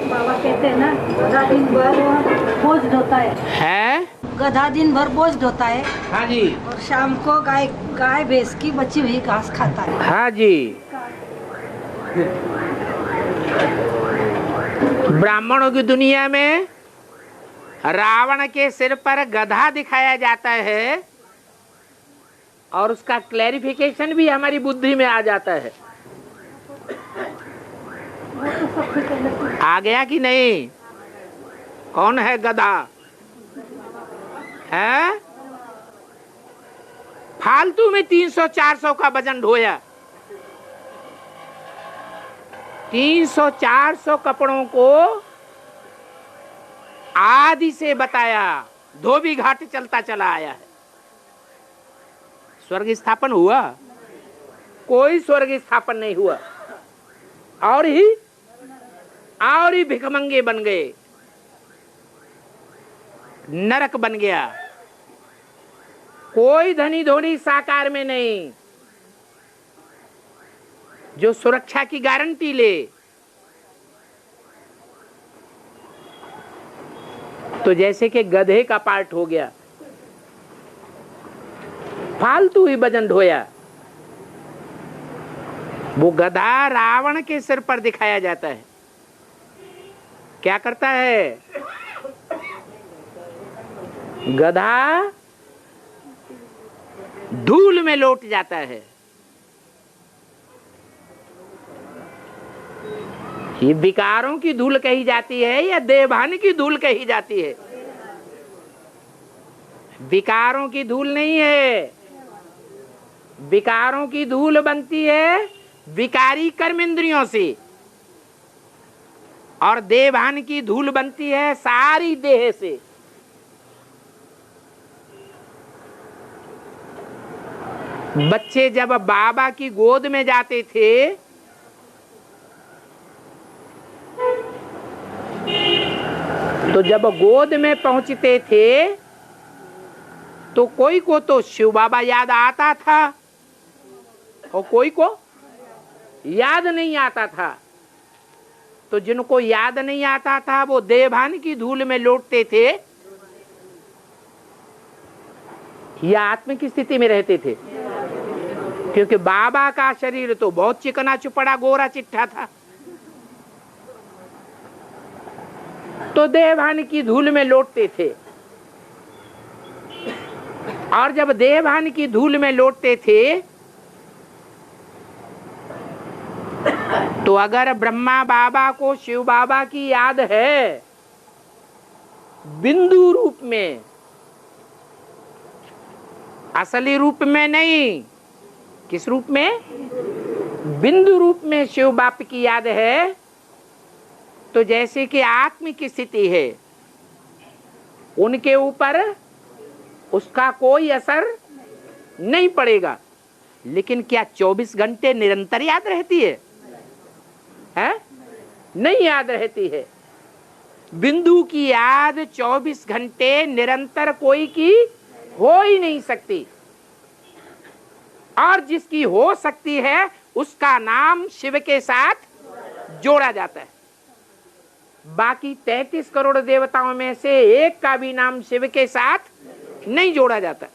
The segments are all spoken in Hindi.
बाबा कहते हैं ना, गधा दिन भर बोझ ढोता है। गधा दिन भर बोझ ढोता है। हाँ जी। और शाम को गाय भैंस की बची हुई घास खाता है। हाँ जी। ब्राह्मणों की दुनिया में रावण के सिर पर गधा दिखाया जाता है और उसका क्लैरिफिकेशन भी हमारी बुद्धि में आ जाता है। आ गया कि नहीं? कौन है गधा? है फालतू में 300-400 का वजन ढोया। 300-400 कपड़ों को आदि से बताया, धोबी घाट चलता चला आया है। स्वर्ग स्थापन हुआ? कोई स्वर्ग स्थापन नहीं हुआ। और ही भिखमंगे बन गए, नरक बन गया। कोई धनी धोनी साकार में नहीं जो सुरक्षा की गारंटी ले। तो जैसे कि गधे का पार्ट हो गया, फालतू ही वजन ढोया। वो गधा रावण के सिर पर दिखाया जाता है। क्या करता है गधा? धूल में लौट जाता है। ये विकारों की धूल कही जाती है या देवभान की धूल कही जाती है? विकारों की धूल नहीं है। विकारों की धूल बनती है विकारी कर्मेंद्रियों से, और देवभान की धूल बनती है सारी देह से। बच्चे जब बाबा की गोद में जाते थे तो जब गोद में पहुंचते थे तो कोई को तो शिव बाबा याद आता था और कोई को याद नहीं आता था। तो जिनको याद नहीं आता था वो देवभान की धूल में लौटते थे या आत्म की स्थिति में रहते थे, क्योंकि बाबा का शरीर तो बहुत चिकना चुपड़ा गोरा चिट्ठा था। तो देवभान की धूल में लौटते थे, और जब देवभान की धूल में लौटते थे तो अगर ब्रह्मा बाबा को शिव बाबा की याद है बिंदु रूप में, असली रूप में नहीं, किस रूप में? बिंदु रूप में शिव बाप की याद है, तो जैसे कि आत्म की स्थिति है उनके ऊपर उसका कोई असर नहीं पड़ेगा। लेकिन क्या 24 घंटे निरंतर याद रहती है? नहीं याद रहती है। बिंदु की याद 24 घंटे निरंतर कोई की हो ही नहीं सकती, और जिसकी हो सकती है उसका नाम शिव के साथ जोड़ा जाता है। बाकी 33 करोड़ देवताओं में से एक का भी नाम शिव के साथ नहीं जोड़ा जाता।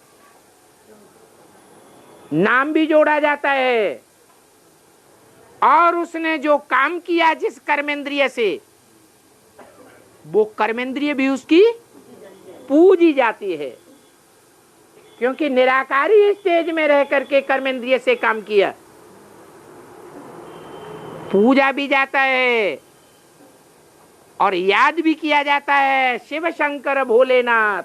नाम भी जोड़ा जाता है, और उसने जो काम किया जिस कर्मेंद्रिय से, वो कर्मेंद्रिय भी उसकी पूजी जाती है, क्योंकि निराकारी स्टेज में रह करके कर्मेंद्रिय से काम किया। पूजा भी जाता है और याद भी किया जाता है। शिव शंकर भोलेनाथ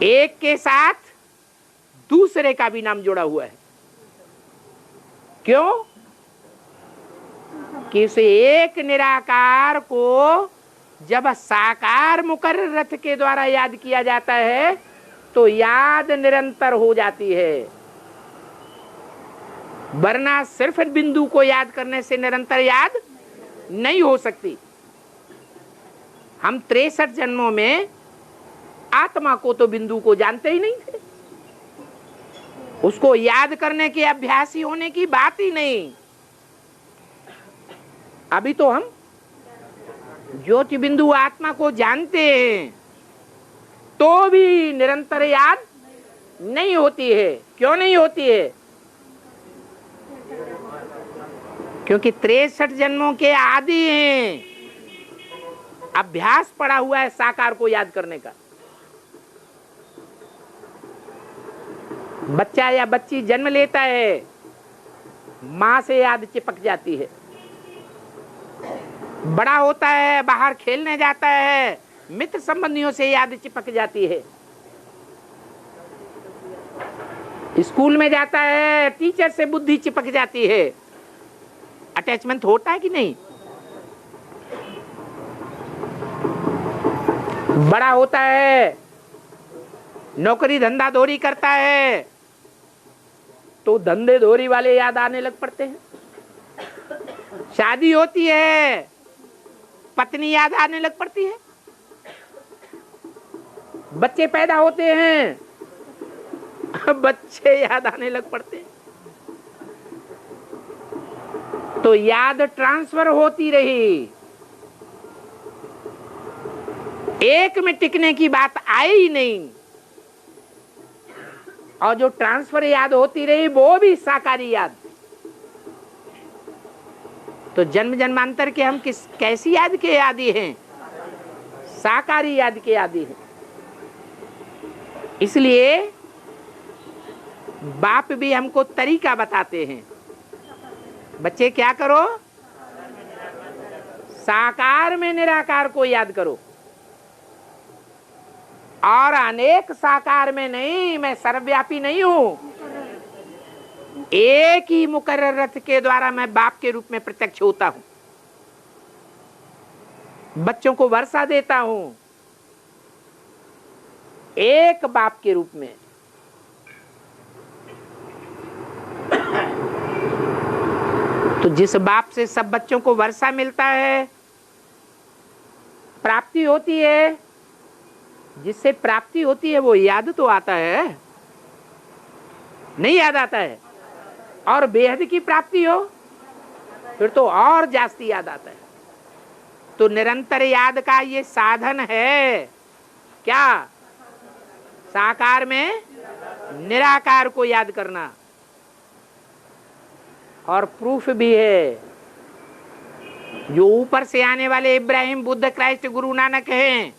एक के साथ दूसरे का भी नाम जुड़ा हुआ है। क्यों? कि उस एक निराकार को जब साकार मुकर्रर रथ के द्वारा याद किया जाता है तो याद निरंतर हो जाती है, वरना सिर्फ बिंदु को याद करने से निरंतर याद नहीं हो सकती। हम 63 जन्मों में आत्मा को तो बिंदु को जानते ही नहीं थे, उसको याद करने के अभ्यासी होने की बात ही नहीं। अभी तो हम ज्योति बिंदु आत्मा को जानते हैं, तो भी निरंतर याद नहीं होती है। क्यों नहीं होती है? क्योंकि 63 जन्मों के आदि हैं। अभ्यास पड़ा हुआ है साकार को याद करने का। बच्चा या बच्ची जन्म लेता है, माँ से याद चिपक जाती है। बड़ा होता है, बाहर खेलने जाता है, मित्र संबंधियों से याद चिपक जाती है। स्कूल में जाता है, टीचर से बुद्धि चिपक जाती है। अटैचमेंट होता है कि नहीं? बड़ा होता है, नौकरी धंधा धोरी करता है, तो धंधे धोरी वाले याद आने लग पड़ते हैं। शादी होती है, पत्नी याद आने लग पड़ती है। बच्चे पैदा होते हैं, बच्चे याद आने लग पड़ते हैं। तो याद ट्रांसफर होती रही, एक में टिकने की बात आई ही नहीं। और जो ट्रांसफर याद होती रही वो भी साकारी याद। तो जन्म जन्मांतर के हम कैसी याद के आदी हैं? साकारी याद के आदी हैं। इसलिए बाप भी हमको तरीका बताते हैं, बच्चे क्या करो? साकार में निराकार को याद करो। और अनेक साकार में नहीं, मैं सर्वव्यापी नहीं हूं। एक ही मुकर्रर रथ के द्वारा मैं बाप के रूप में प्रत्यक्ष होता हूं, बच्चों को वर्षा देता हूं, एक बाप के रूप में। तो जिस बाप से सब बच्चों को वर्षा मिलता है, प्राप्ति होती है, जिससे प्राप्ति होती है वो याद तो आता है, नहीं याद आता है? और बेहद की प्राप्ति हो फिर तो और जास्ती याद आता है। तो निरंतर याद का ये साधन है क्या? साकार में निराकार को याद करना। और प्रूफ भी है, जो ऊपर से आने वाले इब्राहिम, बुद्ध, क्राइस्ट, गुरु नानक हैं,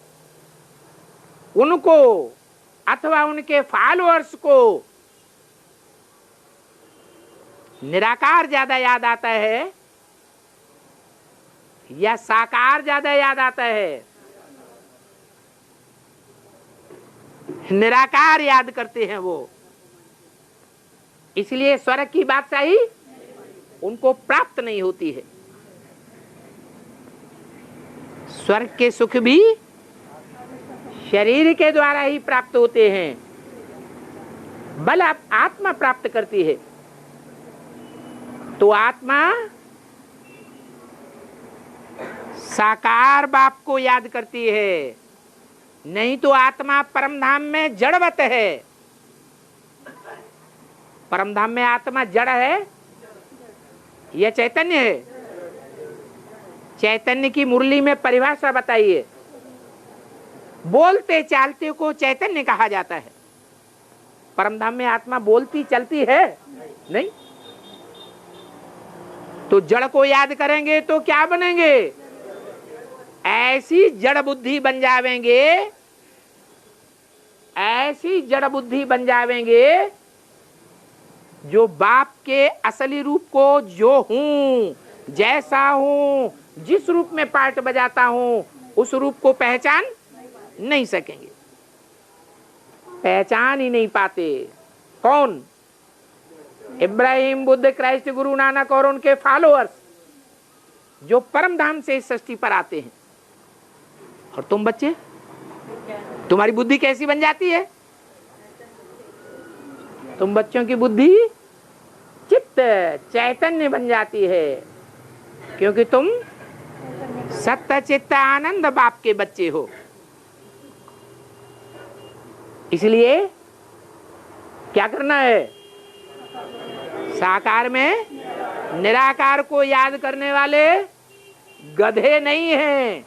उनको अथवा उनके फॉलोअर्स को निराकार ज्यादा याद आता है या साकार ज्यादा याद आता है? निराकार याद करते हैं वो। इसलिए स्वर्ग की बादशाही उनको प्राप्त नहीं होती है। स्वर्ग के सुख भी शरीर के द्वारा ही प्राप्त होते हैं, बल आत्मा प्राप्त करती है। तो आत्मा साकार बाप को याद करती है, नहीं तो आत्मा परमधाम में जड़वत है। परमधाम में आत्मा जड़ है या चैतन्य है? चैतन्य की मुरली में परिभाषा बताइए। बोलते चालते को चैतन्य कहा जाता है। परमधाम में आत्मा बोलती चलती है नहीं। तो जड़ को याद करेंगे तो क्या बनेंगे? ऐसी जड़ बुद्धि बन जावेंगे, ऐसी जड़ बुद्धि बन जावेंगे जो बाप के असली रूप को, जो हूं, जैसा हूं, जिस रूप में पार्ट बजाता हूं, उस रूप को पहचान नहीं सकेंगे, पहचान ही नहीं पाते। कौन? इब्राहिम, बुद्ध, क्राइस्ट, गुरु नानक और उनके फॉलोअर्स, जो परम धाम से इस सृष्टि पर आते हैं। और तुम बच्चे, तुम्हारी बुद्धि कैसी बन जाती है? तुम बच्चों की बुद्धि चित्त चैतन्य बन जाती है, क्योंकि तुम सत्य चित्त आनंद बाप के बच्चे हो। इसलिए क्या करना है? साकार में निराकार को याद करने वाले गधे नहीं हैं।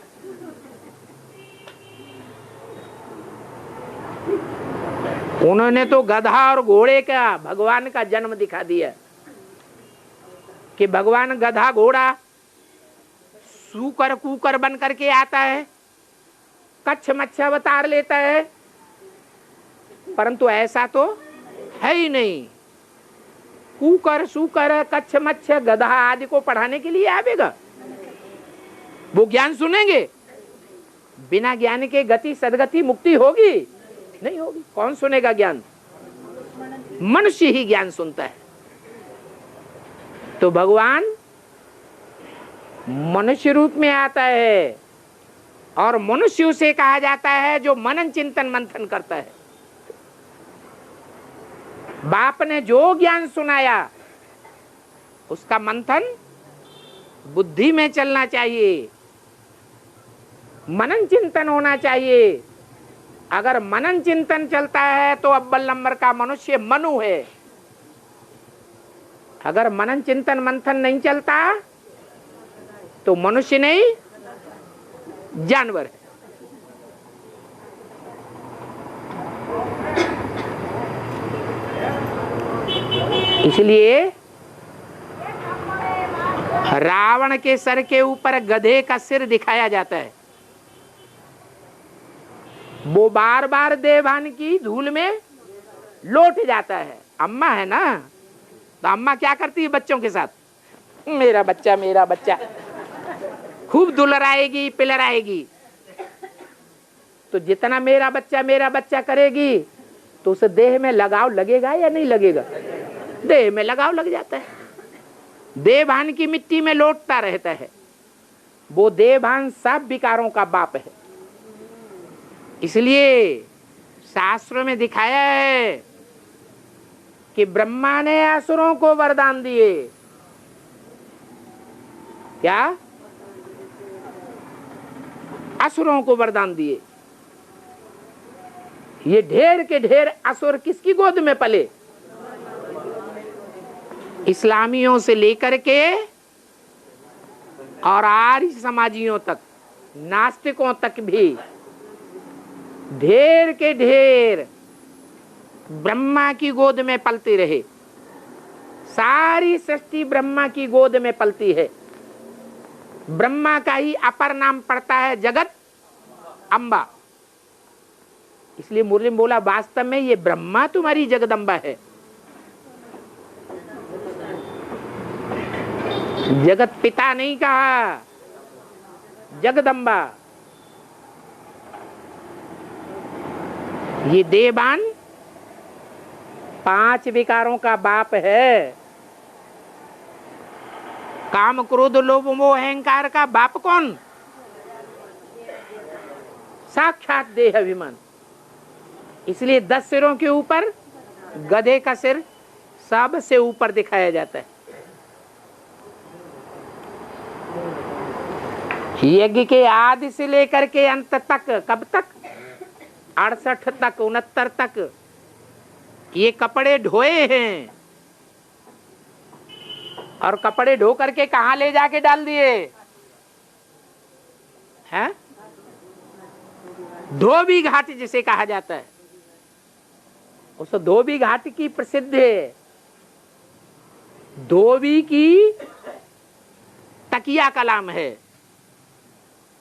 उन्होंने तो गधा और घोड़े का भगवान का जन्म दिखा दिया कि भगवान गधा घोड़ा सूकर कूकर बन करके आता है, कच्छ मच्छ अवतार लेता है, परंतु ऐसा तो है ही नहीं। कूकर सूकर कच्छ मच्छ गधा आदि को पढ़ाने के लिए आवेगा? वो ज्ञान सुनेंगे? बिना ज्ञान के गति सदगति मुक्ति होगी? नहीं होगी। कौन सुनेगा ज्ञान? मनुष्य ही ज्ञान सुनता है। तो भगवान मनुष्य रूप में आता है और मनुष्य उसे कहा जाता है जो मनन चिंतन मंथन करता है। बाप ने जो ज्ञान सुनाया उसका मंथन बुद्धि में चलना चाहिए, मनन चिंतन होना चाहिए। अगर मनन चिंतन चलता है तो अव्वल नंबर का मनुष्य मनु है। अगर मनन चिंतन मंथन नहीं चलता तो मनुष्य नहीं, जानवर है। इसलिए रावण के सर के ऊपर गधे का सिर दिखाया जाता है। वो बार बार देवान की धूल में लौट जाता है। अम्मा है ना, तो अम्मा क्या करती है बच्चों के साथ? मेरा बच्चा मेरा बच्चा, खूब दुलराएगी पिलराएगी। तो जितना मेरा बच्चा करेगी तो उसे देह में लगाव लगेगा या नहीं लगेगा? देह में लगाव लग जाता है। देवभान की मिट्टी में लौटता रहता है। वो देवभान सब विकारों का बाप है। इसलिए शास्त्रों में दिखाया है कि ब्रह्मा ने असुरों को वरदान दिए। क्या? असुरों को वरदान दिए। ये ढेर के ढेर असुर किसकी गोद में पले? इस्लामियों से लेकर के और आर्य समाजियों तक, नास्तिकों तक भी ढेर के ढेर ब्रह्मा की गोद में पलते रहे। सारी सृष्टि ब्रह्मा की गोद में पलती है। ब्रह्मा का ही अपर नाम पड़ता है जगत अम्बा। इसलिए मुरली में बोला वास्तव में ये ब्रह्मा तुम्हारी जगदम्बा है। जगत पिता नहीं कहा, जगदम्बा। ये देवान 5 विकारों का बाप है। काम क्रोध लोभ मोह अहंकार का बाप कौन? साक्षात देह अभिमान। इसलिए 10 सिरों के ऊपर गधे का सिर सबसे ऊपर दिखाया जाता है। यज्ञ के आदि से लेकर के अंत तक, कब तक? 68 तक, 69 तक ये कपड़े ढोए हैं। और कपड़े ढो करके कहां ले जाके डाल दिए हैं? धोबी घाट जिसे कहा जाता है, उस धोबी घाट की प्रसिद्ध है। धोबी की तकिया कलाम है।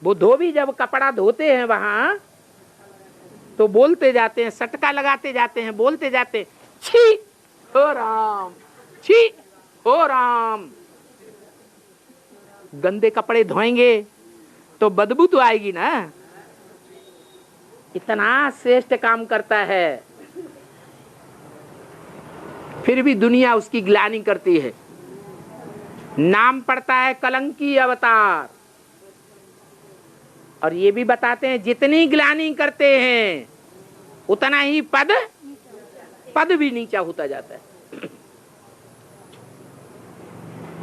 वो धोबी जब कपड़ा धोते हैं वहां तो बोलते जाते हैं, सटका लगाते जाते हैं, बोलते जाते हैं, छी हो राम, छी हो राम। गंदे कपड़े धोएंगे तो बदबू तो आएगी ना। इतना श्रेष्ठ काम करता है, फिर भी दुनिया उसकी ग्लानि करती है। नाम पड़ता है कलंकी अवतार। और ये भी बताते हैं जितनी ग्लानि करते हैं उतना ही पद भी नीचा होता जाता है।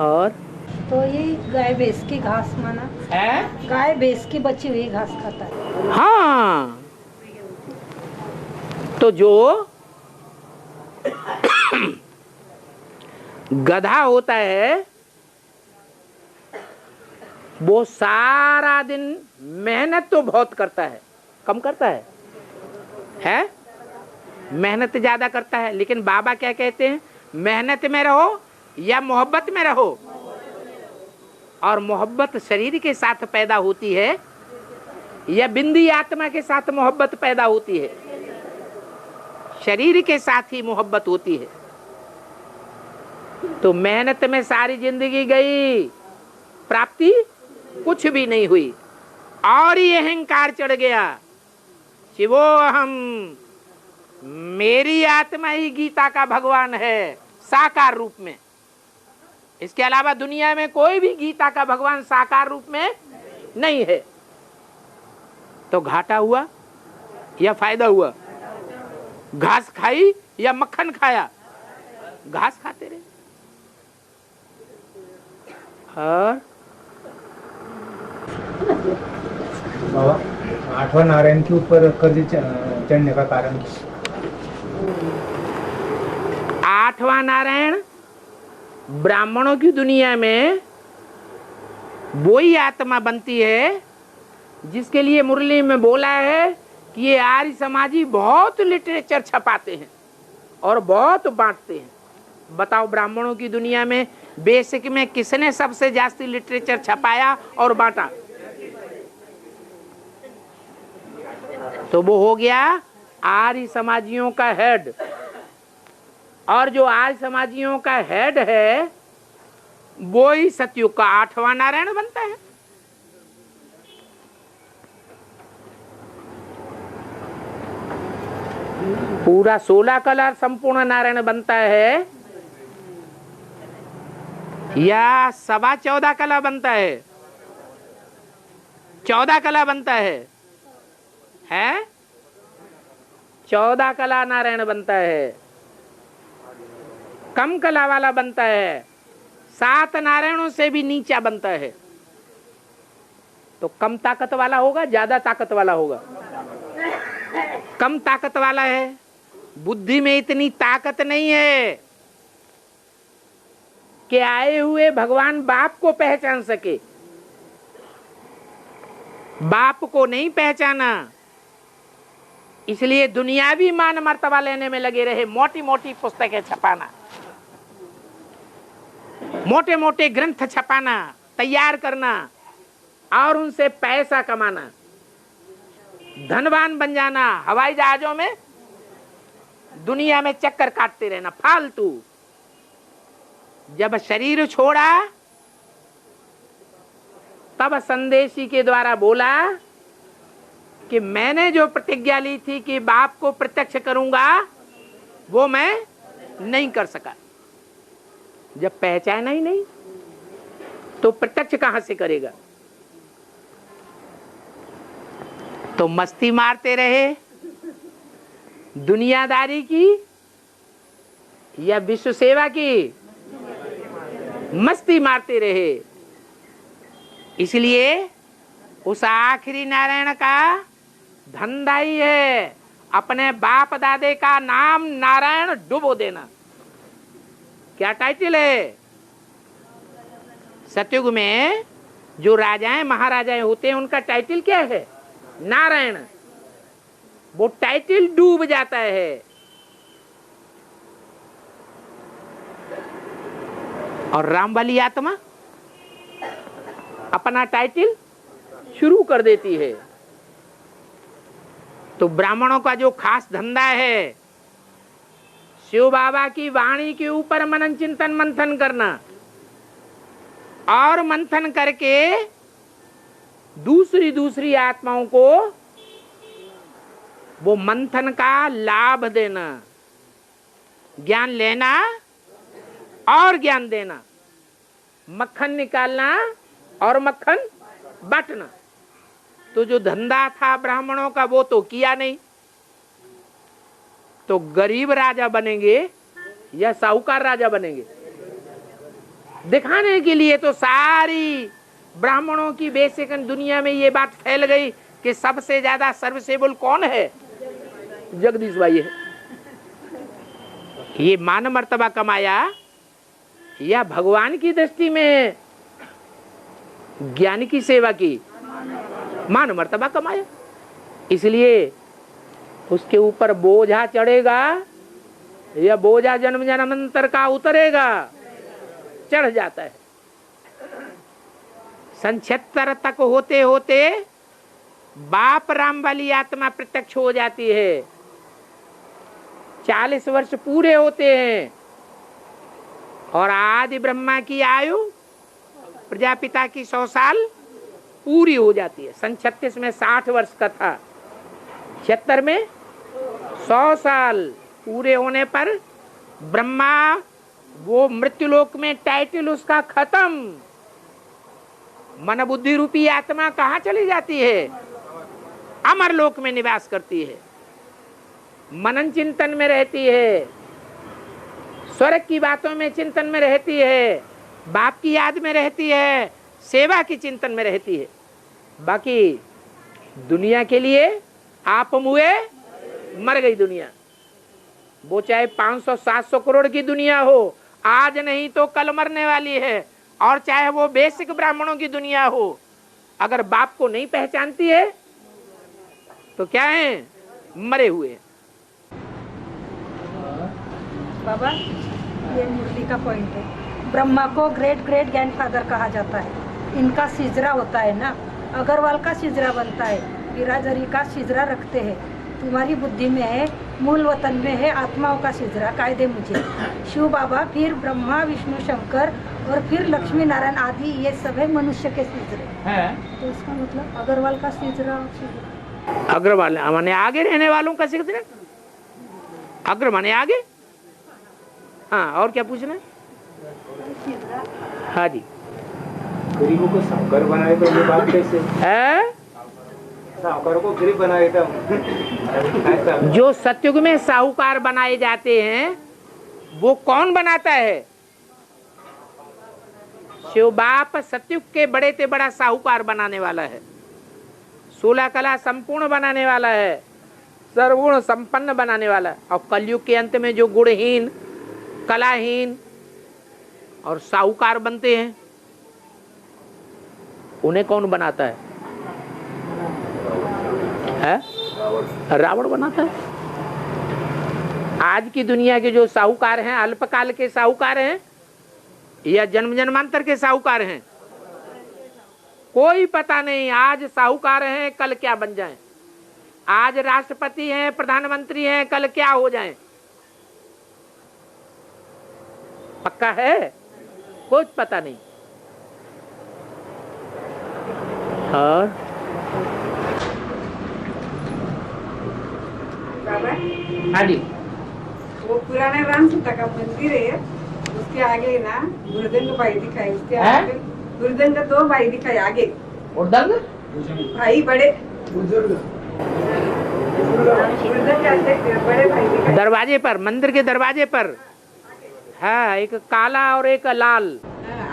और तो ये गाय भैंस की घास माना है? गाय भैंस की बची हुई घास खाता है। हाँ, तो जो गधा होता है वो सारा दिन मेहनत तो बहुत करता है, कम करता है? मेहनत ज्यादा करता है, लेकिन बाबा क्या कहते हैं, मेहनत में रहो या मोहब्बत में रहो। और मोहब्बत शरीर के साथ पैदा होती है या बिंदी आत्मा के साथ मोहब्बत पैदा होती है? शरीर के साथ ही मोहब्बत होती है। तो मेहनत में सारी जिंदगी गई, प्राप्ति कुछ भी नहीं हुई, और ये अहंकार चढ़ गया, शिवो हम, मेरी आत्मा ही गीता का भगवान है साकार रूप में। इसके अलावा दुनिया में कोई भी गीता का भगवान साकार रूप में नहीं है। तो घाटा हुआ या फायदा हुआ? घास खाई या मक्खन खाया? घास खाते रहे। और बाबा, आठवां नारायण के ऊपर कर्ज चढ़ने का कारण? आठवां नारायण ब्राह्मणों की दुनिया में वही आत्मा बनती है जिसके लिए मुरली में बोला है कि ये आर्य समाजी बहुत लिटरेचर छपाते हैं और बहुत बांटते हैं। बताओ, ब्राह्मणों की दुनिया में बेसिक में किसने सबसे जास्ती लिटरेचर छपाया और बांटा? तो वो हो गया आर्य समाजियों का हेड। और जो आर्य समाजियों का हेड है वो ही सतयुग का आठवां नारायण बनता है। पूरा 16 कला संपूर्ण नारायण बनता है या 14.25 कला बनता है? 14 कला बनता है? 14 कला नारायण बनता है। कम कला वाला बनता है, 7 नारायणों से भी नीचा बनता है। तो कम ताकत वाला होगा, ज्यादा ताकत वाला होगा? कम ताकत वाला है। बुद्धि में इतनी ताकत नहीं है कि आए हुए भगवान बाप को पहचान सके। बाप को नहीं पहचाना, इसलिए दुनियावी मान मर्तबा लेने में लगे रहे। मोटी मोटी पुस्तकें छपाना, मोटे मोटे ग्रंथ छपाना, तैयार करना और उनसे पैसा कमाना, धनवान बन जाना, हवाई जहाजों में दुनिया में चक्कर काटते रहना, फालतू। जब शरीर छोड़ा तब संदेशी के द्वारा बोला कि मैंने जो प्रतिज्ञा ली थी कि बाप को प्रत्यक्ष करूंगा वो मैं नहीं कर सका। जब पहचाना ही नहीं तो प्रत्यक्ष कहां से करेगा? तो मस्ती मारते रहे दुनियादारी की या विश्व सेवा की? मस्ती मारते रहे। इसलिए उस आखिरी नारायण का धंधा ही है अपने बाप दादे का नाम नारायण डुबो देना। क्या टाइटल है? सतयुग में जो राजाएं महाराजाएं होते हैं उनका टाइटल क्या है? नारायण। वो टाइटल डूब जाता है। और राम वाली आत्मा अपना टाइटल शुरू कर देती है। तो ब्राह्मणों का जो खास धंधा है शिव बाबा की वाणी के ऊपर मनन चिंतन मंथन करना, और मंथन करके दूसरी दूसरी आत्माओं को वो मंथन का लाभ देना, ज्ञान लेना और ज्ञान देना, मक्खन निकालना और मक्खन बांटना। तो जो धंधा था ब्राह्मणों का वो तो किया नहीं। तो गरीब राजा बनेंगे या साहूकार राजा बनेंगे? दिखाने के लिए तो सारी ब्राह्मणों की बेसिक दुनिया में ये बात फैल गई कि सबसे ज्यादा सर्विसेबल कौन है? जगदीश भाई है। ये मान मर्तबा कमाया या भगवान की दृष्टि में ज्ञान की सेवा की, मान मर्तबा कमाया। इसलिए उसके ऊपर बोझा चढ़ेगा या बोझा जन्म जन्मांतर का उतरेगा, चढ़ जाता है। 76 तक होते होते बाप राम वाली आत्मा प्रत्यक्ष हो जाती है। 40 वर्ष पूरे होते हैं और आदि ब्रह्मा की आयु प्रजापिता की 100 साल पूरी हो जाती है। सन 36 में 60 वर्ष का था, 76 में 100 साल पूरे होने पर ब्रह्मा वो मृत्युलोक में टाइटल उसका खत्म। मन बुद्धि रूपी आत्मा कहाँ चली जाती है? अमर लोक में निवास करती है, मनन चिंतन में रहती है, स्वर्ग की बातों में चिंतन में रहती है, बाप की याद में रहती है, सेवा की चिंतन में रहती है। बाकी दुनिया के लिए आप मुए मर गई दुनिया। वो चाहे 500-700 करोड़ की दुनिया हो, आज नहीं तो कल मरने वाली है। और चाहे वो बेसिक ब्राह्मणों की दुनिया हो, अगर बाप को नहीं पहचानती है तो क्या है? मरे हुए। बाबा ये मुरली का पॉइंट है। ब्रह्मा को ग्रेट ग्रेट ग्रैंडफादर कहा जाता है। इनका सिजरा होता है ना, अग्रवाल का सिजरा बनता है, बिरादरी का सिजरा रखते हैं। तुम्हारी बुद्धि में है, मूल वतन में है आत्माओं का सिजरा, कायदे मुझे। शिव बाबा, फिर ब्रह्मा विष्णु शंकर और फिर लक्ष्मी नारायण आदि, ये सब है मनुष्य के सिजरे हैं। तो इसका मतलब अग्रवाल का सिजरा, अग्रवाल माने आगे रहने वालों का सिजरा, अग्र माने आगे। हाँ, और क्या पूछना है? हाँ जी। गरीबों को साहूकार बनाए तो ये बात कैसे है? साहूकार को गरीब बनाए था। जो सतयुग में साहूकार बनाए जाते हैं वो कौन बनाता है? शिव बाप सतयुग के बड़े से बड़ा साहूकार बनाने वाला है, 16 कला संपूर्ण बनाने वाला है, सर्वगुण संपन्न बनाने वाला है। और कलयुग के अंत में जो गुणहीन, कलाहीन और साहूकार बनते हैं उन्हें कौन बनाता है? रावण बनाता है। आज की दुनिया के जो साहूकार हैं, अल्पकाल के साहूकार हैं या जन्म जन्मांतर के साहूकार हैं, कोई पता नहीं। आज साहूकार हैं, कल क्या बन जाएं। आज राष्ट्रपति हैं, प्रधानमंत्री हैं, कल क्या हो जाएं। पक्का है? कुछ पता नहीं। और हाँ जी, वो पुराना राम सीता का मंदिर है, उसके आगे ना गुरुदंग भाई दिखाए, उसके आगे गुरुदंग 2 भाई दिखाए आगे। उर्दंग भाई बड़े गुरुदंग बड़े भाई दिखाए दरवाजे पर, मंदिर के दरवाजे पर। हाँ, एक काला और एक लाल।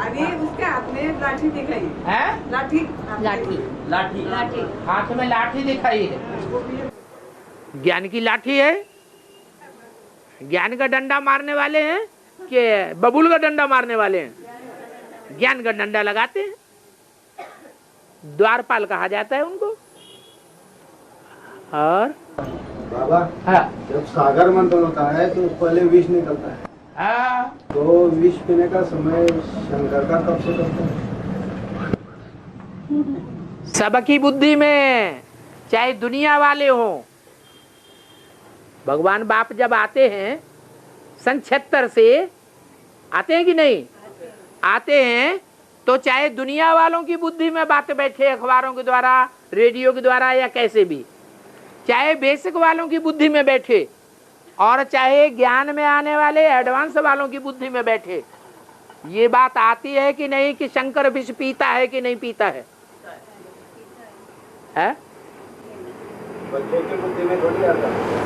अभी उसके हाथ में लाठी दिखाई है। लाठी लाठी लाठी लाठी हाथ में लाठी दिखाई है। ज्ञान की लाठी है। ज्ञान का डंडा मारने वाले हैं कि बबूल का डंडा मारने वाले हैं? ज्ञान का डंडा लगाते हैं, द्वारपाल कहा जाता है उनको। और बाबा, जब सागर मंथन होता है तो पहले विष निकलता है। तो विष पीने का समय शंकर का कब से करता है? सबकी बुद्धि में, चाहे दुनिया वाले हों। भगवान बाप जब आते हैं सन 76 से आते हैं कि नहीं आते हैं, तो चाहे दुनिया वालों की बुद्धि में बात बैठे, अखबारों के द्वारा, रेडियो के द्वारा या कैसे भी, चाहे बेसिक वालों की बुद्धि में बैठे और चाहे ज्ञान में आने वाले एडवांस वालों की बुद्धि में बैठे, ये बात आती है कि नहीं कि शंकर विष पीता है कि नहीं पीता है? बच्चे की बुद्धि में थोड़ी आता है।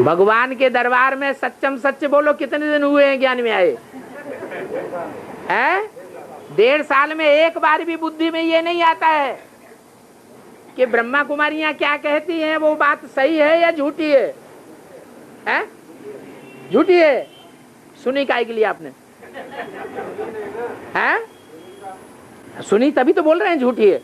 भगवान के दरबार में सच्चम सच बोलो, कितने दिन हुए हैं ज्ञान में आए? 1.5 साल में एक बार भी बुद्धि में ये नहीं आता है कि ब्रह्मा कुमारियां क्या कहती हैं वो बात सही है या झूठी है? झूठी है। सुनी काय के लिए आपने? हैं? सुनी तभी तो बोल रहे हैं झूठी है।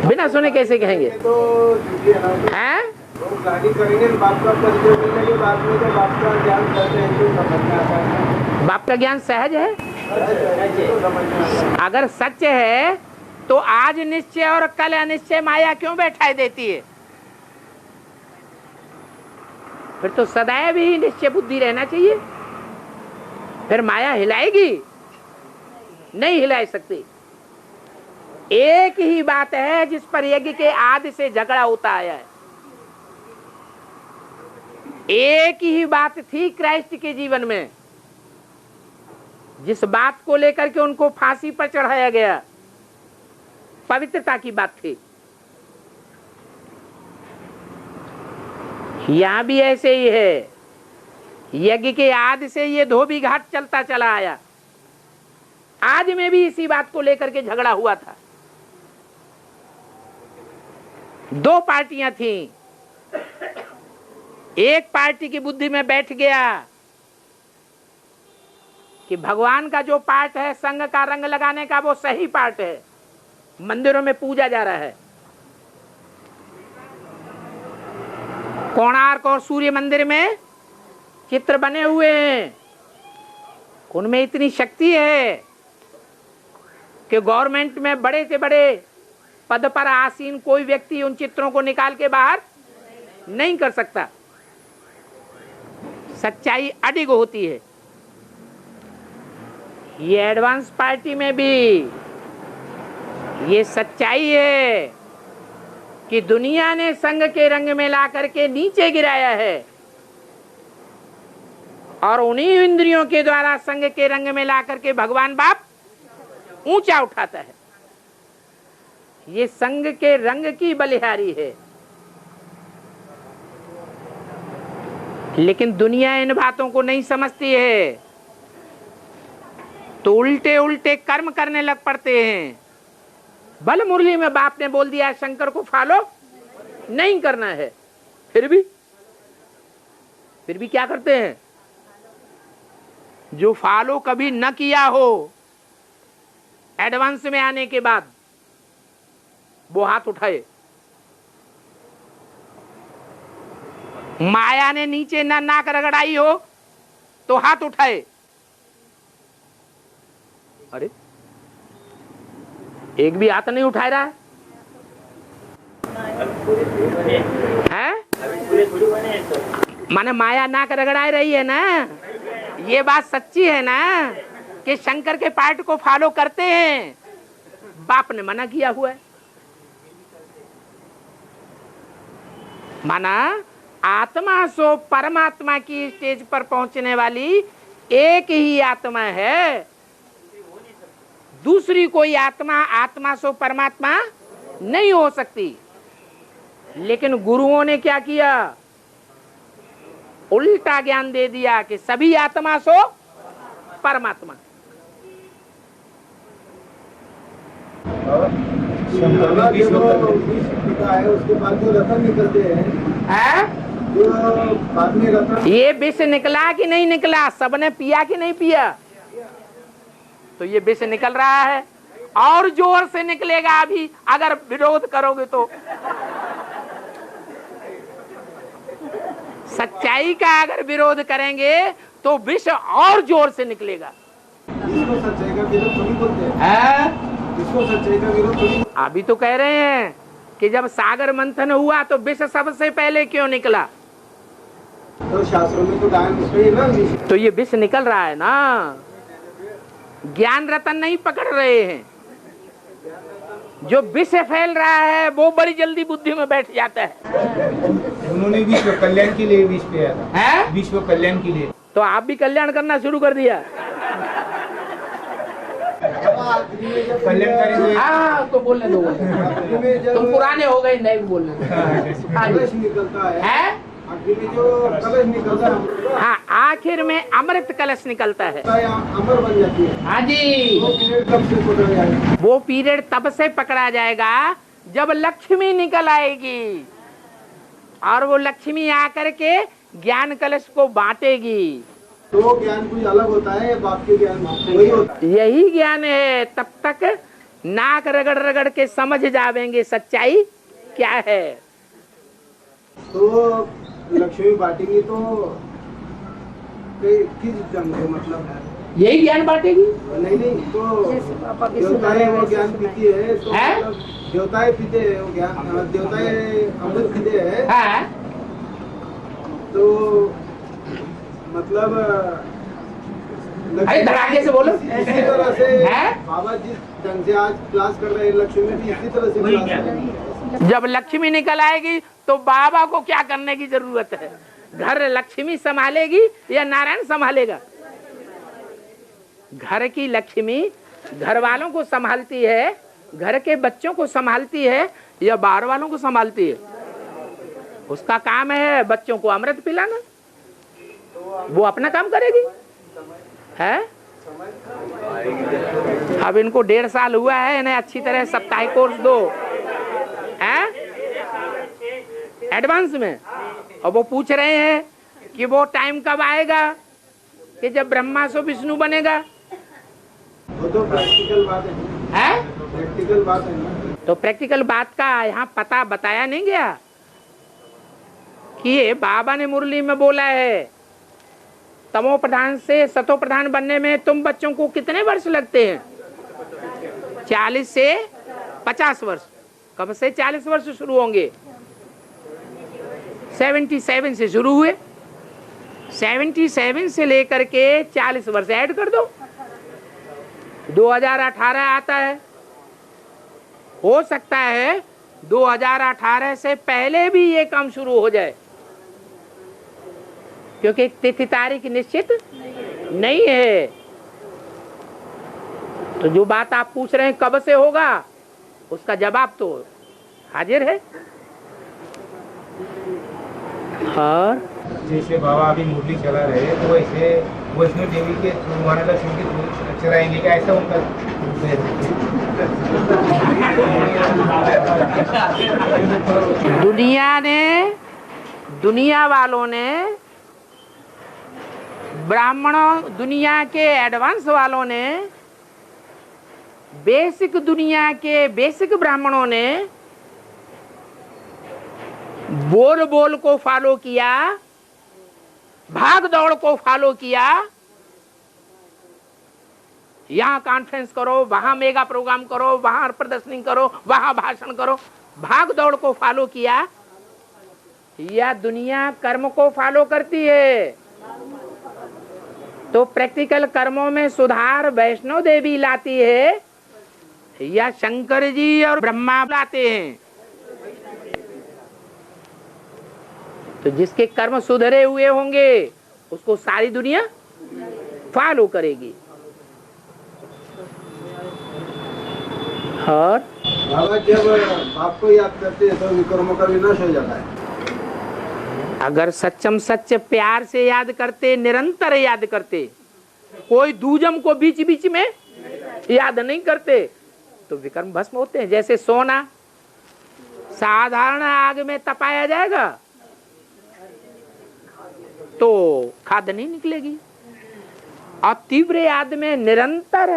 बिना सुने कैसे कहेंगे? तो झूठी है ना। हैं? लोग गाड़ी करेंगे तो बाप का परिचय मिलने के बाद में जब बाप का ज्ञान करते हैं तो समझ में आता है। बाप का ज्ञान सहज है। तो समझ में आता है। अगर सच है तो आज निश्चय और कल अनिश्चय माया क्यों बैठाई देती है? फिर तो सदैव ही निश्चय बुद्धि रहना चाहिए। फिर माया हिलाएगी? नहीं हिला सकती। एक ही बात है जिस पर यज्ञ के आदि से झगड़ा होता आया है। एक ही बात थी क्राइस्ट के जीवन में, जिस बात को लेकर के उनको फांसी पर चढ़ाया गया, पवित्रता की बात थी। यहां भी ऐसे ही है। यज्ञ के आदि से ये धोबी घाट चलता चला आया। आज में भी इसी बात को लेकर के झगड़ा हुआ था। दो पार्टियां थीं। एक पार्टी की बुद्धि में बैठ गया कि भगवान का जो पार्ट है संघ का रंग लगाने का, वो सही पार्ट है, मंदिरों में पूजा जा रहा है। कोणार्क और सूर्य मंदिर में चित्र बने हुए हैं, उनमें इतनी शक्ति है कि गवर्नमेंट में बड़े से बड़े पद पर आसीन कोई व्यक्ति उन चित्रों को निकाल के बाहर नहीं कर सकता। सच्चाई अडिग होती है। ये एडवांस पार्टी में भी ये सच्चाई है कि दुनिया ने संघ के रंग में ला करके नीचे गिराया है और उन्हीं इंद्रियों के द्वारा संघ के रंग में ला करके भगवान बाप ऊंचा उठाता है। ये संघ के रंग की बलिहारी है। लेकिन दुनिया इन बातों को नहीं समझती है, तो उल्टे उल्टे कर्म करने लग पड़ते हैं। भले मुरली में बाप ने बोल दिया शंकर को फॉलो नहीं करना है, फिर भी क्या करते हैं? जो फॉलो कभी न किया हो एडवांस में आने के बाद, वो हाथ उठाए। माया ने नीचे न नाक रगड़ाई हो तो हाथ उठाए। अरे एक भी हाथ नहीं उठा रहा है? माने माया नाक रगड़ा रही है ना। ये बात सच्ची है ना कि शंकर के पार्ट को फॉलो करते हैं, बाप ने मना किया हुआ है। माना आत्मा सो परमात्मा की स्टेज पर पहुंचने वाली एक ही आत्मा है, दूसरी कोई आत्मा आत्मा सो परमात्मा नहीं हो सकती। लेकिन गुरुओं ने क्या किया? उल्टा ज्ञान दे दिया कि सभी आत्मा सो परमात्मा। शंकर विष पीता है, उसके बाद जो रतन निकलते हैं, जो बाद में रतन, ये विष निकला कि नहीं निकला? सबने पिया कि नहीं पिया? तो ये विष निकल रहा है और जोर से निकलेगा अभी अगर विरोध करोगे तो। सच्चाई का अगर विरोध करेंगे तो विष और जोर से निकलेगा। इसको सच्चाई का विरोध थोड़ी बोलते हैं। इसको सच्चाई का विरोध थोड़ी। अभी तो कह रहे हैं कि जब सागर मंथन हुआ तो विष सबसे पहले क्यों निकला? तो शास्त्रों में तो गायन उसमें ही ना, तो ये विष निकल रहा है ना। ज्ञान रतन नहीं पकड़ रहे हैं। जो विष फैल रहा है वो बड़ी जल्दी बुद्धि में बैठ जाता है। उन्होंने विश्व कल्याण के लिए विष पिया था। है? विश्व कल्याण के लिए। तो आप भी कल्याण करना शुरू कर दिया। कल्याणकारी हुए। हाँ तो बोलने दो, तुम पुराने हो गए, नहीं बोलने कलश निकलता है, आखिर में जो कलश निकलता है, हाँ आखिर में अमृत कलश निकलता है। अमर बन जाती है। हाँ जी, वो पीरियड कब से पकड़ा जाएगा? वो पीरियड तब से पकड़ा जाएगा जब लक्ष्मी निकल आएगी और वो लक्ष्मी आकर के ज्ञान कलश को बांटेगी। तो ज्ञान कुछ अलग होता है या बाप के ज्ञान वही होता है? यही ज्ञान है। तब तक नाक रगड़ रगड़ के समझ जावेंगे सच्चाई क्या है। तो लक्ष्मी बांटेंगी तो किस ढंग से, मतलब है यही ज्ञान बांटेगी। नहीं तो जैसे पापा भी देवताएं सुना वो है, ज्ञान वैसे पीती है तो हैं? मतलब देवताएं पीते हैं वो ज्ञान, देवताएं अमृत पीते हैं हाँ तो मतलब अरे धड़ाके से बोलो। इसी तरह से हैं? बाबा जिस ढंग से आज क्लास कर रहे हैं लक्ष्मी भी इसी तरह से क्लास कर रहे हैं। जब लक्ष्मी निकल आएगी तो बाबा को क्या करने की जरूरत है? घर लक्ष्मी संभालेगी या नारायण संभालेगा? घर की लक्ष्मी घर वालों को संभालती है, घर के बच्चों को संभालती है या बाहर वालों को संभालती है? उसका काम है बच्चों को अमृत पिलाना, वो अपना काम करेगी है। अब इनको 1.5 साल हुआ है, इन्हें अच्छी तरह साप्ताहिक कोर्स दो है एडवांस में। और वो पूछ रहे हैं कि वो टाइम कब आएगा कि जब ब्रह्मा से विष्णु बनेगा। वो तो प्रैक्टिकल बात है, प्रैक्टिकल बात है ना। तो प्रैक्टिकल बात का यहाँ पता बताया नहीं गया कि ये बाबा ने मुरली में बोला है तमो प्रधान से सतो प्रधान बनने में तुम बच्चों को कितने वर्ष लगते हैं? 40 से 50 वर्ष। कब से 40 वर्ष शुरू होंगे? 77 से शुरू हुए, 77 से लेकर के 40 वर्ष ऐड कर दो, 2018 आता है। हो सकता है 2018 से पहले भी ये काम शुरू हो जाए, क्योंकि तिथि तारीख निश्चित नहीं है। तो जो बात आप पूछ रहे हैं कब से होगा, उसका जवाब तो हाजिर है। और जैसे बाबा अभी मुरली चला रहे हैं तो वैसे वैष्णो देवी के वहाँ लक्ष्मी के थ्रू चलाएंगे क्या? ऐसा उनका दुनिया वालों ने ब्राह्मणों, दुनिया के एडवांस वालों ने, बेसिक दुनिया के बेसिक ब्राह्मणों ने बोल बोल को फॉलो किया, भाग दौड़ को फॉलो किया। यहाँ कॉन्फ्रेंस करो, वहां मेगा प्रोग्राम करो, वहां प्रदर्शनी करो, वहां भाषण करो, भाग दौड़ को फॉलो किया। या दुनिया कर्म को फॉलो करती है। तो प्रैक्टिकल कर्मों में सुधार वैष्णो देवी लाती है या शंकर जी और ब्रह्मा लाते हैं? तो जिसके कर्म सुधरे हुए होंगे उसको सारी दुनिया फॉलो करेगी। और बाबा जब बाप को याद करते हैं तो विकर्मों का विनाश हो जाता है। अगर सच्चम सच्च प्यार से याद करते, निरंतर याद करते, कोई दूजम को बीच बीच में याद नहीं करते, तो विकर्म भस्म होते हैं। जैसे सोना साधारण आग में तपाया जाएगा तो खाद नहीं निकलेगी, और तीव्र याद में निरंतर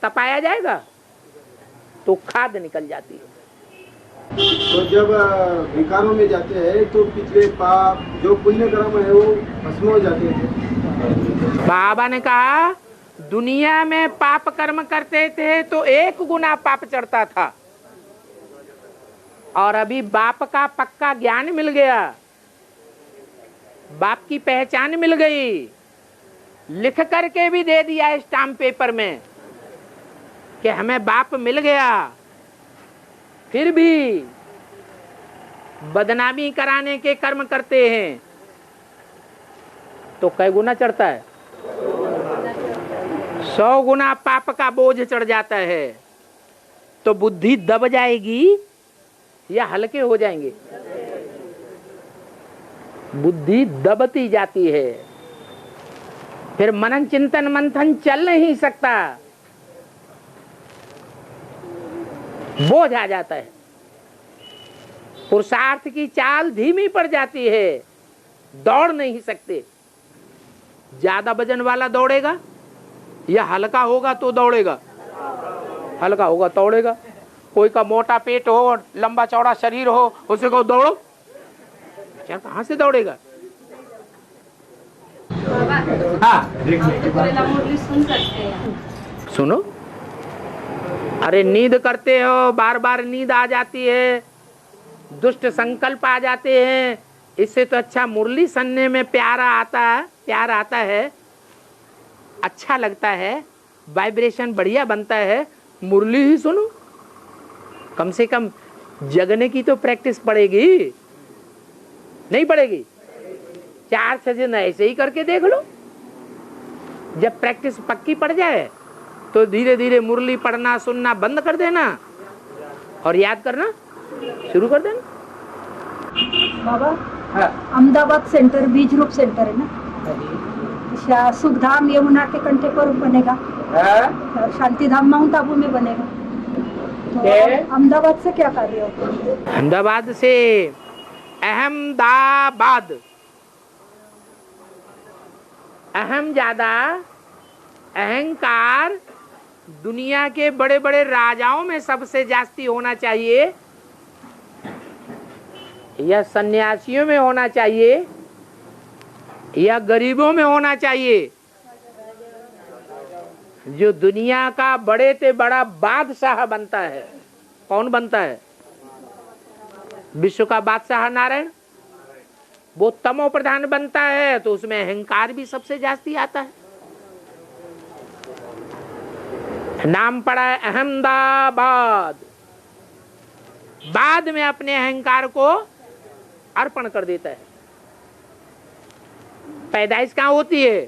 तपाया जाएगा तो खाद निकल जाती है। तो जब विकारों में जाते हैं तो पिछले पाप जो पुण्य कर्म है वो भस्म हो जाते हैं। बाबा ने कहा दुनिया में पाप कर्म करते थे तो 1 गुना पाप चढ़ता था, और अभी बाप का पक्का ज्ञान मिल गया, बाप की पहचान मिल गई, लिख करके भी दे दिया स्टाम्प पेपर में कि हमें बाप मिल गया, फिर भी बदनामी कराने के कर्म करते हैं, तो कै गुना चढ़ता है? 100 गुना पाप का बोझ चढ़ जाता है। तो बुद्धि दब जाएगी या हल्के हो जाएंगे? बुद्धि दबती जाती है, फिर मनन चिंतन मंथन चल नहीं सकता, बोझ आ जाता है, पुरुषार्थ की चाल धीमी पड़ जाती है, दौड़ नहीं सकते। ज्यादा वजन वाला दौड़ेगा या हल्का होगा तो दौड़ेगा? हल्का होगा दौड़ेगा। कोई का मोटा पेट हो, लंबा चौड़ा शरीर हो, उसे को दौड़ो, क्या कहाँ से दौड़ेगा? हाँ मुरली सुन सकते हैं? सुनो, अरे नींद करते हो, बार बार नींद आ जाती है, दुष्ट संकल्प आ जाते हैं, इससे तो अच्छा मुरली सुनने में प्यार आता है, अच्छा लगता है, वाइब्रेशन बढ़िया बनता है, मुरली ही सुनो। कम से कम जगने की तो प्रैक्टिस पड़ेगी, नहीं पड़ेगी? 4 दिन ऐसे ही करके देख लो, जब प्रैक्टिस पक्की पड़ जाए तो धीरे धीरे मुरली पढ़ना सुनना बंद कर देना और याद करना शुरू कर देना। बाबा, हाँ। अहमदाबाद सेंटर बीज रूप सेंटर है ना, सुखधाम यमुना के कंठे पर बनेगा, हाँ। शांतिधाम माउंट आबू में बनेगा, तो अहमदाबाद से क्या कार्य होगा? अहमदाबाद से अहमदाबाद, अहम ज्यादा, अहंकार दुनिया के बड़े बड़े राजाओं में सबसे जास्ती होना चाहिए या सन्यासियों में होना चाहिए या गरीबों में होना चाहिए? जो दुनिया का बड़े से बड़ा बादशाह बनता है, कौन बनता है? विश्व का बादशाह नारायण, वो तमो प्रधान बनता है तो उसमें अहंकार भी सबसे जास्ती आता है। नाम पड़ा है अहमदाबाद, बाद में अपने अहंकार को अर्पण कर देता है। पैदाइश कहाँ होती है?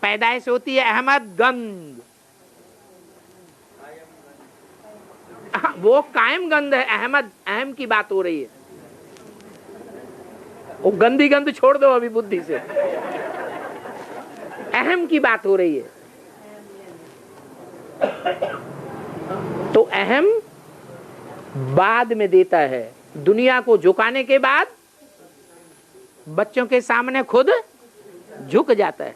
पैदाइश होती है अहमदगंज, वो कायम गंध है। अहमद, अहम की बात हो रही है, वो गंदी गंध छोड़ दो अभी बुद्धि से, अहम की बात हो रही है। तो अहम बाद में देता है, दुनिया को झुकाने के बाद बच्चों के सामने खुद झुक जाता है।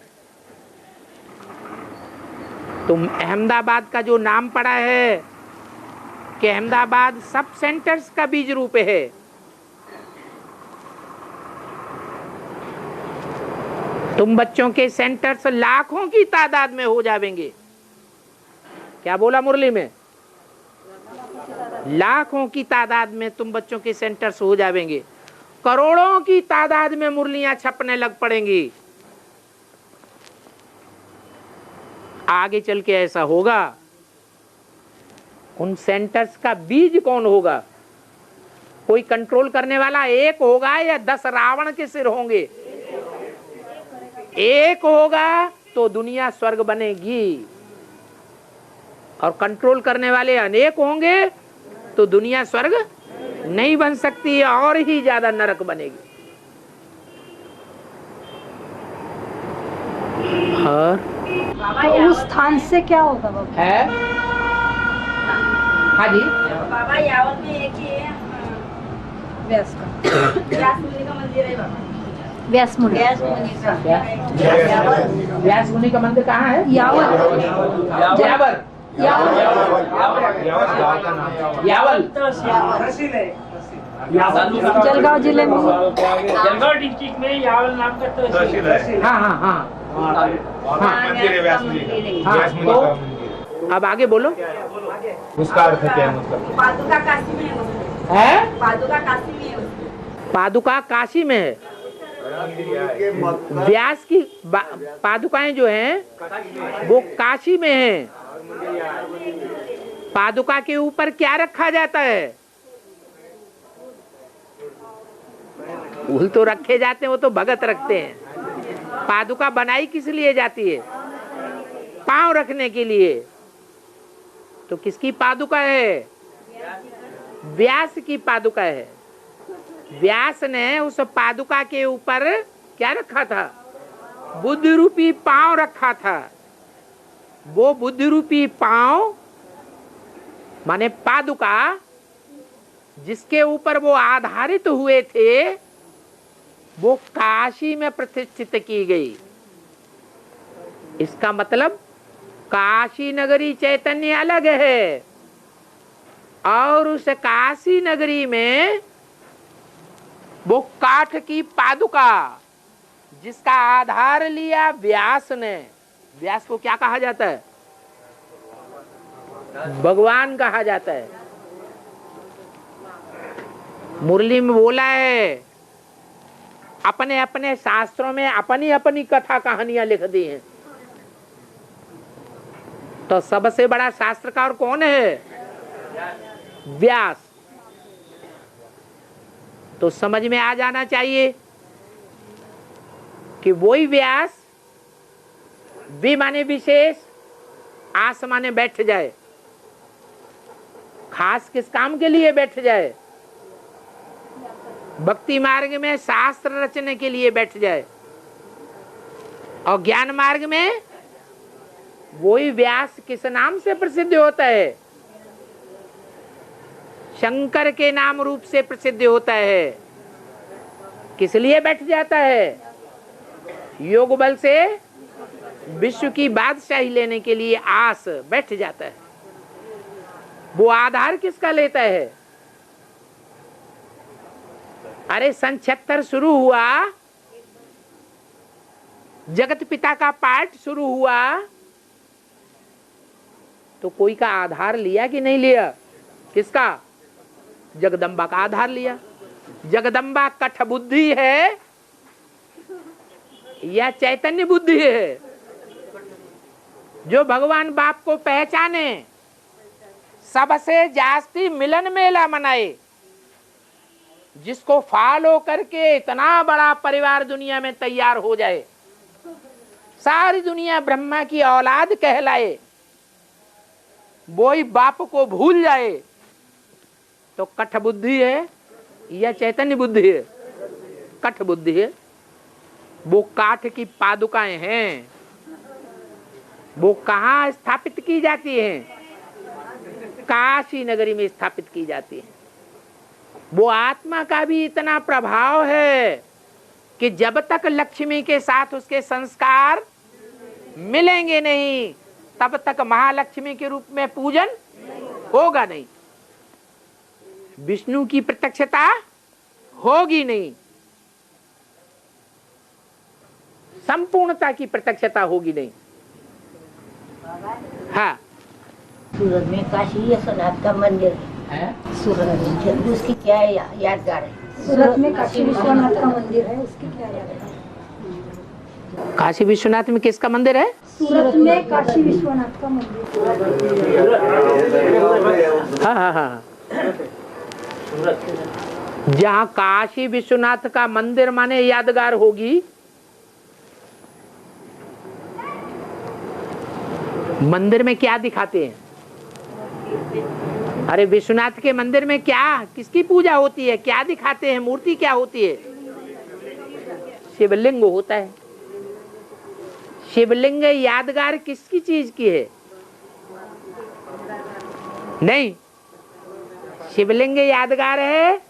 तो अहमदाबाद का जो नाम पड़ा है कि अहमदाबाद सब सेंटर्स का बीज रूप है। तुम बच्चों के सेंटर्स लाखों की तादाद में हो जाएंगे। क्या बोला मुरली में? लाखों की तादाद में तुम बच्चों के सेंटर्स हो जाएंगे, करोड़ों की तादाद में मुरलियां छपने लग पड़ेंगी। आगे चल के ऐसा होगा, उन सेंटर्स का बीज कौन होगा? कोई कंट्रोल करने वाला एक होगा या 10 रावण के सिर होंगे? एक होगा तो दुनिया स्वर्ग बनेगी, और कंट्रोल करने वाले अनेक होंगे तो दुनिया स्वर्ग नहीं बन सकती, और ही ज्यादा नरक बनेगी। और तो उस स्थान से क्या होगा बाबा? है? हाँ जी, बाबा यावल में एक ही है, व्यास का, व्यास मुनि का मंदिर है बाबा। व्यास मुनि, व्यास मुनि का व्यास मुनि का मंदिर कहाँ है? यावल, यावल, यावल जलगांव जिले में। जलगांव डिस्ट्रिक्ट में यावल नाम का तहसील है। हाँ हाँ हाँ हाँ, मंदिर है व्यास मुनि का, हाँ, व्यास मुनि तो का मंदिर। अब आगे बोलो। उसका अर्थ क्या है? मतलब पादुका काशी में है उसमें। है? पादुका काशी में है उसमें। पादुका काशी में है। व्यास की पादुकाएं जो हैं वो काशी में हैं। पादुका के ऊपर क्या रखा जाता है? फूल तो रखे जाते हैं, वो तो भगत रखते हैं। पादुका बनाई किस लिए जाती है? पांव रखने के लिए। तो किसकी पादुका है? व्यास की पादुका है। व्यास ने उस पादुका के ऊपर क्या रखा था? बुद्ध रूपी पांव रखा था। वो बुद्ध रूपी पांव माने पादुका, जिसके ऊपर वो आधारित हुए थे, वो काशी में प्रतिष्ठित की गई। इसका मतलब काशी नगरी चैतन्य अलग है और उस काशी नगरी में वो काठ की पादुका जिसका आधार लिया व्यास ने, व्यास को क्या कहा जाता है? भगवान कहा जाता है। मुरली में बोला है, अपने अपने शास्त्रों में अपनी अपनी कथा कहानियां लिख दी हैं। तो सबसे बड़ा शास्त्रकार कौन है? व्यास। तो समझ में आ जाना चाहिए कि वही व्यास वि माने विशेष, आस माने बैठ जाए। खास किस काम के लिए बैठ जाए? भक्ति मार्ग में शास्त्र रचने के लिए बैठ जाए, और ज्ञान मार्ग में वही व्यास किस नाम से प्रसिद्ध होता है? शंकर के नाम रूप से प्रसिद्ध होता है। किस लिए बैठ जाता है? योग बल से विश्व की बादशाही लेने के लिए आस बैठ जाता है। वो आधार किसका लेता है? अरे सन 76 शुरू हुआ, जगत पिता का पाठ शुरू हुआ, तो कोई का आधार लिया कि नहीं लिया? किसका? जगदम्बा का आधार लिया। जगदम्बा कठ बुद्धि है या चैतन्य बुद्धि है? जो भगवान बाप को पहचाने, सबसे जास्ती मिलन मेला मनाए, जिसको फॉलो करके इतना बड़ा परिवार दुनिया में तैयार हो जाए, सारी दुनिया ब्रह्मा की औलाद कहलाए, वही बाप को भूल जाए, तो कठ बुद्धि है या चैतन्य बुद्धि है? कठ बुद्धि है। वो काठ की पादुकाएं हैं, वो कहाँ स्थापित की जाती हैं? काशी नगरी में स्थापित की जाती है। वो आत्मा का भी इतना प्रभाव है कि जब तक लक्ष्मी के साथ उसके संस्कार मिलेंगे नहीं, तब तक महालक्ष्मी के रूप में पूजन होगा नहीं, विष्णु की प्रत्यक्षता होगी नहीं, संपूर्णता की प्रत्यक्षता होगी नहीं। हाँ, सूरत में काशी विश्वनाथ का मंदिर है। सूरत में उसकी क्या यादगार है? सूरत में काशी विश्वनाथ का मंदिर है, उसकी क्या याद है? काशी विश्वनाथ में किसका मंदिर है? सूरत में काशी विश्वनाथ का मंदिर। हाँ हाँ हाँ, जहाँ काशी विश्वनाथ का मंदिर माने यादगार होगी, मंदिर में क्या दिखाते हैं? अरे विश्वनाथ के मंदिर में क्या, किसकी पूजा होती है? क्या दिखाते हैं? मूर्ति क्या होती है? शिवलिंग होता है। शिवलिंग यादगार किसकी चीज की है? नहीं, शिवलिंग यादगार है,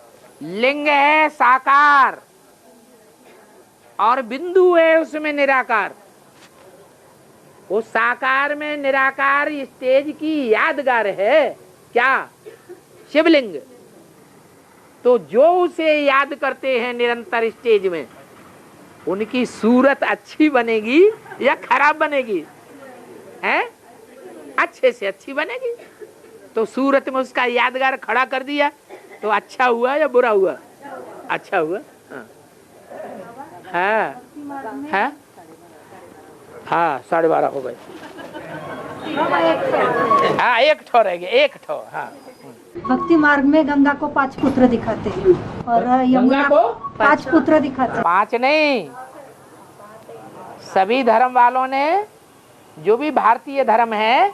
लिंग है साकार और बिंदु है उसमें निराकार। वो साकार में निराकार स्टेज की यादगार है क्या? शिवलिंग। तो जो उसे याद करते हैं निरंतर स्टेज में, उनकी सूरत अच्छी बनेगी या खराब बनेगी? हैं? अच्छे से अच्छी बनेगी। तो सूरत में उसका यादगार खड़ा कर दिया तो अच्छा हुआ या बुरा हुआ? अच्छा हुआ। हाँ हाँ हाँ, 12:30 हो गए। हाँ, एक ठो रह गया, एक ठो। हाँ, भक्ति मार्ग में गंगा को 5 पुत्र दिखाते हैं और यमुना को 5 पुत्र दिखाते हैं। 5 नहीं, सभी धर्म वालों ने, जो भी भारतीय धर्म है,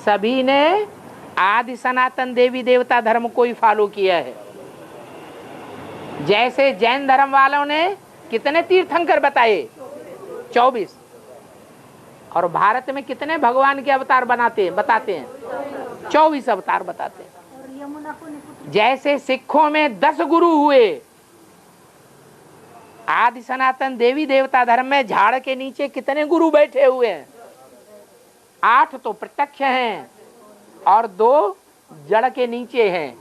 सभी ने आदि सनातन देवी देवता धर्म को ही फॉलो किया है। जैसे जैन धर्म वालों ने कितने तीर्थंकर बताए? 24। और भारत में कितने भगवान के अवतार बताते हैं? 24 अवतार बताते हैं। जैसे सिखों में 10 गुरु हुए, आदि सनातन देवी देवता धर्म में झाड़ के नीचे कितने गुरु बैठे हुए हैं? 8 तो प्रत्यक्ष हैं और 2 जड़ के नीचे हैं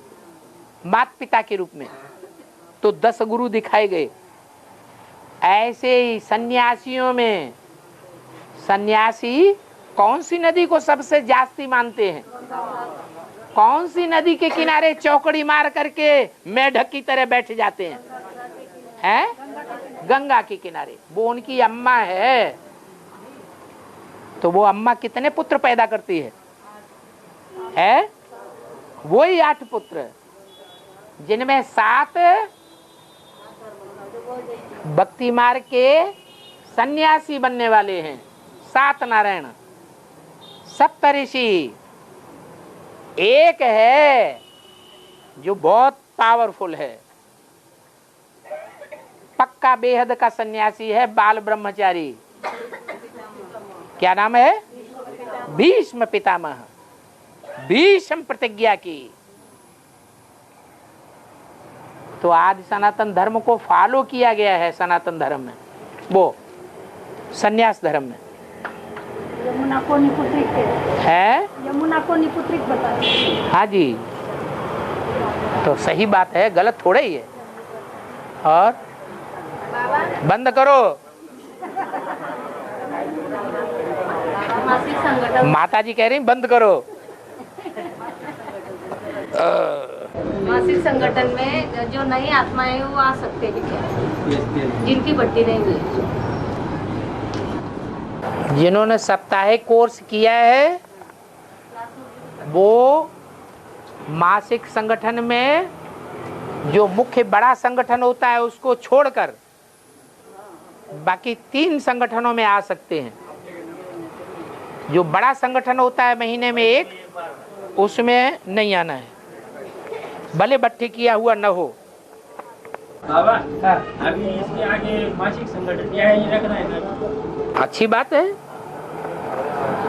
माता पिता के रूप में, तो 10 गुरु दिखाए गए। ऐसे ही सन्यासियों में सन्यासी कौन सी नदी को सबसे जास्ती मानते हैं? कौन सी नदी के किनारे चौकड़ी मार करके मेढक की तरह बैठ जाते हैं? गंगा के किनारे। वो उनकी अम्मा है, तो वो अम्मा कितने पुत्र पैदा करती है? वही 8 पुत्र, जिनमें 7 भक्ति मार्ग के सन्यासी बनने वाले हैं, 7 नारायण, 7 ऋषि। एक है जो बहुत पावरफुल है, पक्का बेहद का सन्यासी है, बाल ब्रह्मचारी। क्या नाम है? भीष्म पितामह। भीष्म प्रतिज्ञा की। तो आज सनातन धर्म को फॉलो किया गया है, सनातन धर्म में, वो सन्यास धर्म में यमुना को निपुत्रिक है। यमुना को निपुत्रिक बताते हैं। हाँ जी, तो सही बात है, गलत थोड़ा ही है। और बंद करो, मासिक संगठन, माता जी कह रही बंद करो। मासिक संगठन में जो नई आत्माएं हैं वो आ सकते हैं क्या? जिनकी भर्ती नहीं हुई, जिन्होंने साप्ताहिक कोर्स किया है, वो मासिक संगठन में जो मुख्य बड़ा संगठन होता है उसको छोड़कर बाकी 3 संगठनों में आ सकते हैं। जो बड़ा संगठन होता है महीने में 1, उसमें नहीं आना है, भले भट्टी किया हुआ न हो। बाबा, अभी इसके आगे मासिक संगठन क्या है, ये रखना है ना? अच्छी बात है।